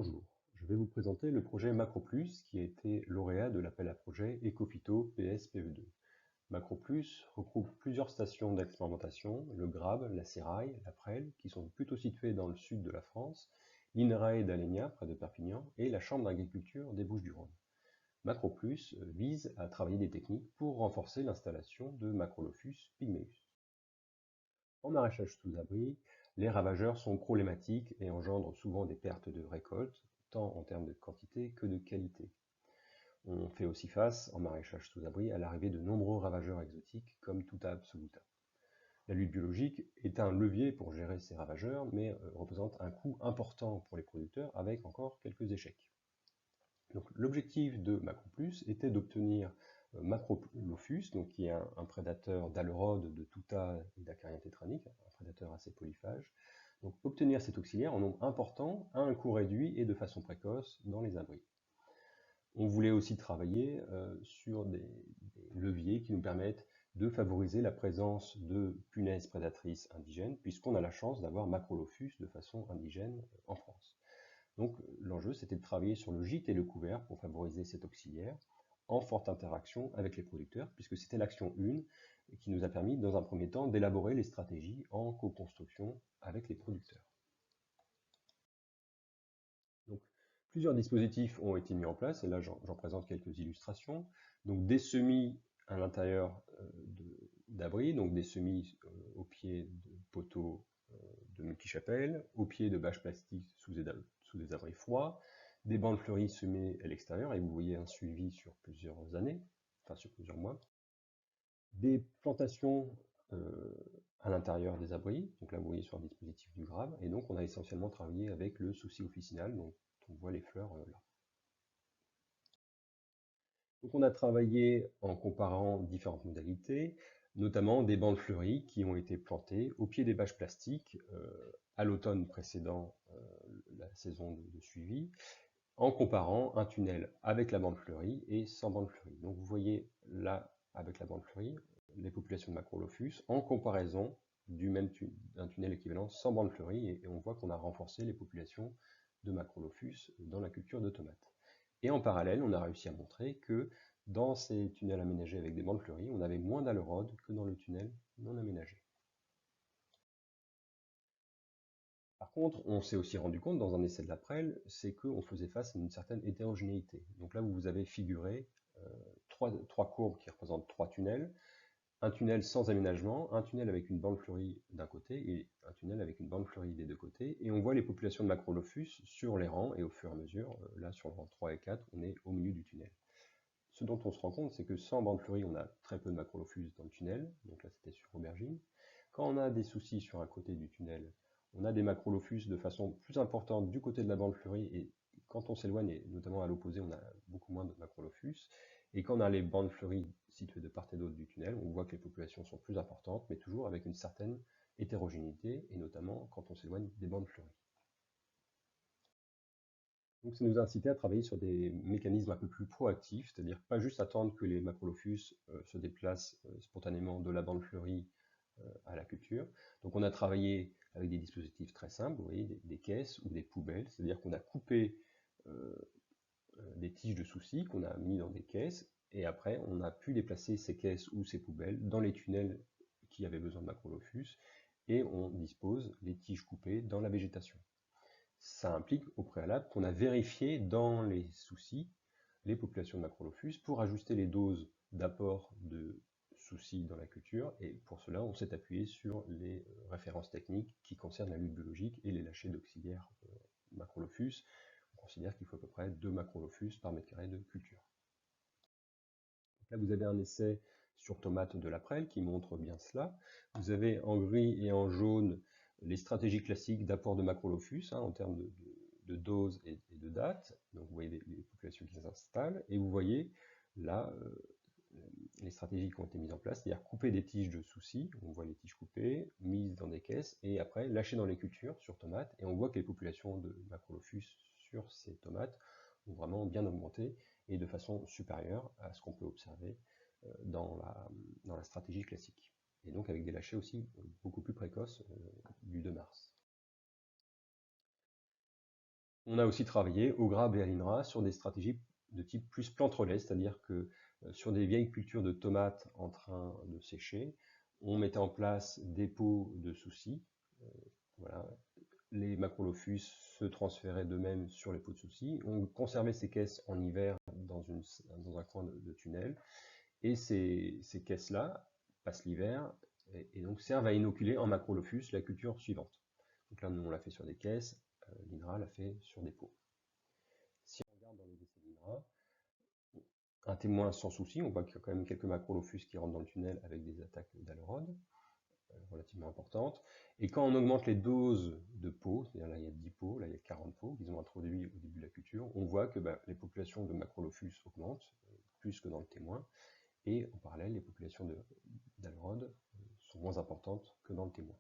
Bonjour, je vais vous présenter le projet MacroPlus qui a été lauréat de l'appel à projet Ecophyto PS-PE2. MacroPlus regroupe plusieurs stations d'expérimentation, le Grabe, la Séraille, la Presle, qui sont plutôt situées dans le sud de la France, l'INRAE d'Alenia, près de Perpignan, et la Chambre d'agriculture des Bouches-du-Rhône. MacroPlus vise à travailler des techniques pour renforcer l'installation de Macrolophus pygmaeus. En maraîchage sous abri, les ravageurs sont problématiques et engendrent souvent des pertes de récoltes, tant en termes de quantité que de qualité. On fait aussi face, en maraîchage sous abri, à l'arrivée de nombreux ravageurs exotiques comme Tuta absoluta. La lutte biologique est un levier pour gérer ces ravageurs, mais représente un coût important pour les producteurs avec encore quelques échecs. L'objectif de MacroPlus était d'obtenir Macrolophus, donc qui est un prédateur d'Alerode, de Tuta et d'Acarien tétranique, un prédateur assez polyphage. Donc obtenir cet auxiliaire en nombre important, à un coût réduit et de façon précoce dans les abris. On voulait aussi travailler sur des leviers qui nous permettent de favoriser la présence de punaises prédatrices indigènes, puisqu'on a la chance d'avoir Macrolophus de façon indigène en France. Donc l'enjeu, c'était de travailler sur le gîte et le couvert pour favoriser cet auxiliaire, en forte interaction avec les producteurs, puisque c'était l'action 1 qui nous a permis, dans un premier temps, d'élaborer les stratégies en co-construction avec les producteurs. Donc, plusieurs dispositifs ont été mis en place, et là j'en présente quelques illustrations. Donc des semis à l'intérieur d'abris, donc des semis au pied de poteaux de multichapelles, au pied de bâches plastiques sous des abris froids, des bandes fleuries semées à l'extérieur, et vous voyez un suivi sur plusieurs années, enfin sur plusieurs mois. Des plantations à l'intérieur des abris, donc là vous voyez sur un dispositif du Grabe, et donc on a essentiellement travaillé avec le souci officinal, donc on voit les fleurs là. Donc on a travaillé en comparant différentes modalités, notamment des bandes fleuries qui ont été plantées au pied des bâches plastiques à l'automne précédent la saison de suivi, en comparant un tunnel avec la bande fleurie et sans bande fleurie. Donc vous voyez là, avec la bande fleurie, les populations de Macrolophus en comparaison d'un tunnel équivalent sans bande fleurie, et on voit qu'on a renforcé les populations de Macrolophus dans la culture de tomates. Et en parallèle, on a réussi à montrer que dans ces tunnels aménagés avec des bandes fleuries, on avait moins d'alerode que dans le tunnel non aménagé. Par contre, on s'est aussi rendu compte dans un essai de la Presle, c'est qu'on faisait face à une certaine hétérogénéité. Donc là, vous avez figuré trois courbes qui représentent 3 tunnels, un tunnel sans aménagement, un tunnel avec une bande fleurie d'un côté et un tunnel avec une bande fleurie des deux côtés, et on voit les populations de Macrolophus sur les rangs, et au fur et à mesure, là sur le rang 3 et 4, on est au milieu du tunnel. Ce dont on se rend compte, c'est que sans bande fleurie, on a très peu de Macrolophus dans le tunnel, donc là c'était sur aubergine. Quand on a des soucis sur un côté du tunnel, on a des Macrolophus de façon plus importante du côté de la bande fleurie, et quand on s'éloigne, et notamment à l'opposé, on a beaucoup moins de Macrolophus. Et quand on a les bandes fleuries situées de part et d'autre du tunnel, on voit que les populations sont plus importantes, mais toujours avec une certaine hétérogénéité, et notamment quand on s'éloigne des bandes fleuries. Donc ça nous a incité à travailler sur des mécanismes un peu plus proactifs, c'est-à-dire pas juste attendre que les Macrolophus se déplacent spontanément de la bande fleurie à la culture. Donc on a travaillé avec des dispositifs très simples, vous voyez, des caisses ou des poubelles, c'est-à-dire qu'on a coupé des tiges de soucis qu'on a mis dans des caisses, et après on a pu déplacer ces caisses ou ces poubelles dans les tunnels qui avaient besoin de Macrolophus, et on dispose les tiges coupées dans la végétation. Ça implique au préalable qu'on a vérifié dans les soucis les populations de Macrolophus pour ajuster les doses d'apport de soucis dans la culture, et pour cela on s'est appuyé sur les références techniques qui concernent la lutte biologique et les lâchers d'auxiliaires Macrolophus. On considère qu'il faut à peu près 2 Macrolophus par mètre carré de culture. Donc là vous avez un essai sur tomates de la Presle qui montre bien cela. Vous avez en gris et en jaune les stratégies classiques d'apport de Macrolophus en termes de dose et de date. Donc vous voyez les populations qui s'installent, et vous voyez là les stratégies qui ont été mises en place, c'est-à-dire couper des tiges de soucis, on voit les tiges coupées, mises dans des caisses, et après lâchées dans les cultures sur tomates, et on voit que les populations de Macrolophus sur ces tomates ont vraiment bien augmenté, et de façon supérieure à ce qu'on peut observer dans la stratégie classique. Et donc avec des lâchers aussi beaucoup plus précoces du 2 mars. On a aussi travaillé au GRAB et à l'INRA sur des stratégies de type plus plante relais, c'est-à-dire que sur des vieilles cultures de tomates en train de sécher, on mettait en place des pots de soucis. Voilà. Les macrolophus se transféraient d'eux-mêmes sur les pots de soucis. On conservait ces caisses en hiver dans un coin de tunnel. Et ces caisses-là passent l'hiver et donc servent à inoculer en macrolophus la culture suivante. Donc là, nous, on l'a fait sur des caisses, l'INRA l'a fait sur des pots. Si on regarde dans les essais d'INRA, un témoin sans souci, on voit qu'il y a quand même quelques macrolophus qui rentrent dans le tunnel avec des attaques d'Alerode relativement importantes. Et quand on augmente les doses de pots, c'est-à-dire là il y a 10 pots, là il y a 40 pots qu'ils ont introduits au début de la culture, on voit que les populations de macrolophus augmentent, plus que dans le témoin, et en parallèle les populations d'Alerode sont moins importantes que dans le témoin.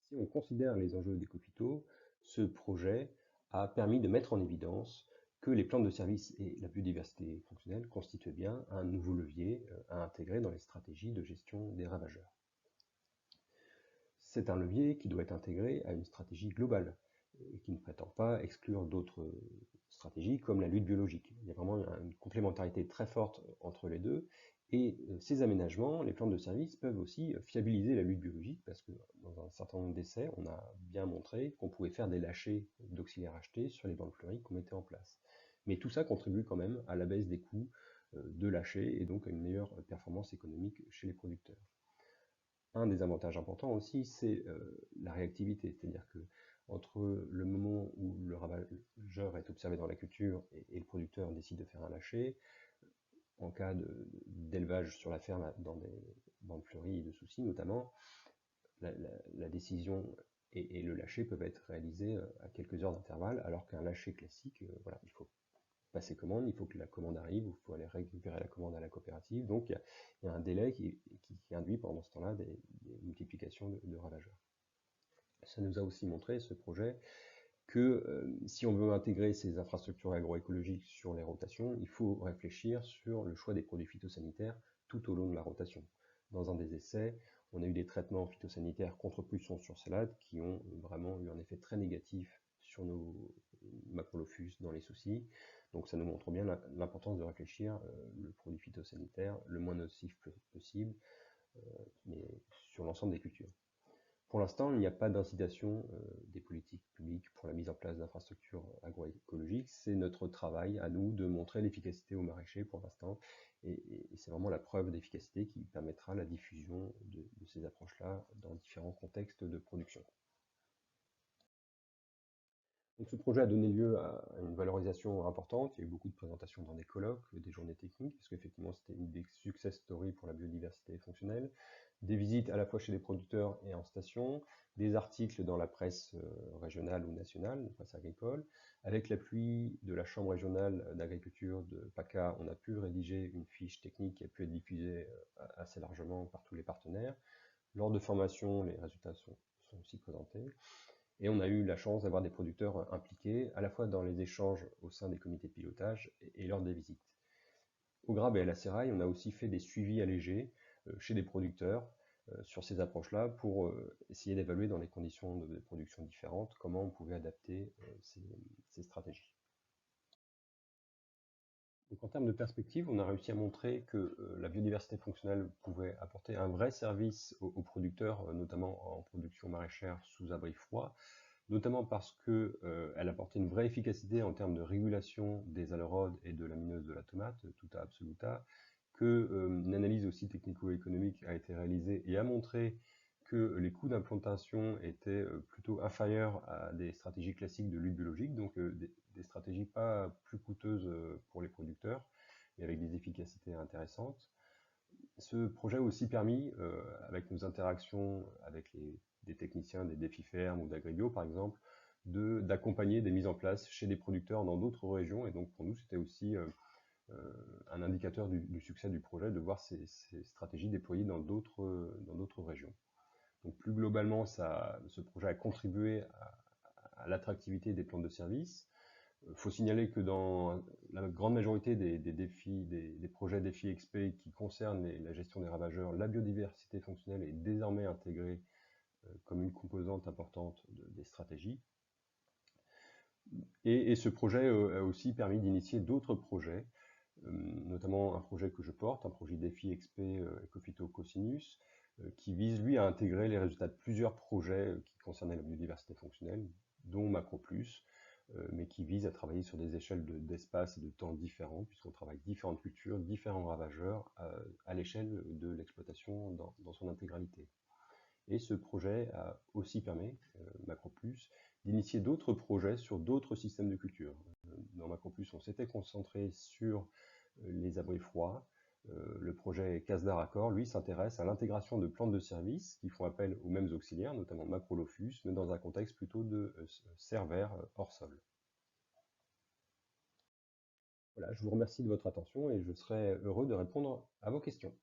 Si on considère les enjeux d'Ecophyto, ce projet a permis de mettre en évidence que les plantes de service et la biodiversité fonctionnelle constituaient bien un nouveau levier à intégrer dans les stratégies de gestion des ravageurs. C'est un levier qui doit être intégré à une stratégie globale et qui ne prétend pas exclure d'autres stratégies comme la lutte biologique. Il y a vraiment une complémentarité très forte entre les deux. Et ces aménagements, les plantes de service, peuvent aussi fiabiliser la lutte biologique parce que dans un certain nombre d'essais, on a bien montré qu'on pouvait faire des lâchers d'auxiliaires achetés sur les bandes fleuries qu'on mettait en place. Mais tout ça contribue quand même à la baisse des coûts de lâcher et donc à une meilleure performance économique chez les producteurs. Un des avantages importants aussi, c'est la réactivité, c'est-à-dire que entre le moment où le ravageur est observé dans la culture et le producteur décide de faire un lâcher, en cas d'élevage sur la ferme dans des bandes fleuries et de soucis notamment, la décision et le lâcher peuvent être réalisés à quelques heures d'intervalle, alors qu'un lâcher classique, voilà, il faut passer commande, il faut que la commande arrive, il faut aller récupérer la commande à la coopérative, donc il y a un délai qui induit pendant ce temps-là des multiplications de ravageurs. Ça nous a aussi montré, ce projet, que si on veut intégrer ces infrastructures agroécologiques sur les rotations, il faut réfléchir sur le choix des produits phytosanitaires tout au long de la rotation. Dans un des essais, on a eu des traitements phytosanitaires contre pucerons sur salade qui ont vraiment eu un effet très négatif sur nos macrolophus dans les soucis. Donc ça nous montre bien l'importance de réfléchir le produit phytosanitaire le moins nocif possible, mais sur l'ensemble des cultures. Pour l'instant, il n'y a pas d'incitation des politiques publiques pour la mise en place d'infrastructures agroécologiques. C'est notre travail à nous de montrer l'efficacité aux maraîchers pour l'instant. Et c'est vraiment la preuve d'efficacité qui permettra la diffusion de ces approches-là dans différents contextes de production. Donc ce projet a donné lieu à une valorisation importante. Il y a eu beaucoup de présentations dans des colloques, des journées techniques, parce qu'effectivement c'était une des success stories pour la biodiversité fonctionnelle, des visites à la fois chez les producteurs et en station, des articles dans la presse régionale ou nationale, la presse agricole. Avec l'appui de la Chambre régionale d'agriculture de PACA, on a pu rédiger une fiche technique qui a pu être diffusée assez largement par tous les partenaires. Lors de formation, les résultats sont aussi présentés. Et on a eu la chance d'avoir des producteurs impliqués, à la fois dans les échanges au sein des comités de pilotage et lors des visites. Au GRAB et à la Sérail, on a aussi fait des suivis allégés chez des producteurs sur ces approches-là pour essayer d'évaluer dans les conditions de production différentes comment on pouvait adapter ces stratégies. Donc en termes de perspective, on a réussi à montrer que la biodiversité fonctionnelle pouvait apporter un vrai service aux producteurs, notamment en production maraîchère sous abri froid, notamment parce qu'elle apportait une vraie efficacité en termes de régulation des alerodes et de l'amineuse de la tomate, tout à absoluta, qu'une analyse aussi technico-économique a été réalisée et a montré que les coûts d'implantation étaient plutôt inférieurs à des stratégies classiques de lutte biologique, donc des stratégies pas plus coûteuses pour les producteurs, mais avec des efficacités intéressantes. Ce projet a aussi permis, avec nos interactions avec des techniciens des défis fermes ou d'Agribio par exemple, d'accompagner des mises en place chez des producteurs dans d'autres régions. Et donc pour nous, c'était aussi un indicateur du succès du projet de voir ces stratégies déployées dans d'autres régions. Donc plus globalement, ce projet a contribué à l'attractivité des plantes de service. Il faut signaler que dans la grande majorité des projets défis XP qui concernent la gestion des ravageurs, la biodiversité fonctionnelle est désormais intégrée comme une composante importante des stratégies. Et ce projet a aussi permis d'initier d'autres projets, notamment un projet que je porte, un projet défi XP Ecophyto Cosinus, qui vise lui à intégrer les résultats de plusieurs projets qui concernaient la biodiversité fonctionnelle, dont MacroPlus, mais qui vise à travailler sur des échelles d'espace et de temps différents, puisqu'on travaille différentes cultures, différents ravageurs à l'échelle de l'exploitation dans son intégralité. Et ce projet a aussi permis, MacroPlus, d'initier d'autres projets sur d'autres systèmes de culture. Dans MacroPlus, on s'était concentré sur les abris froids. Le projet Casdar Accord, lui, s'intéresse à l'intégration de plantes de service qui font appel aux mêmes auxiliaires, notamment Macrolophus, mais dans un contexte plutôt de serre vert hors sol. Voilà, je vous remercie de votre attention et je serai heureux de répondre à vos questions.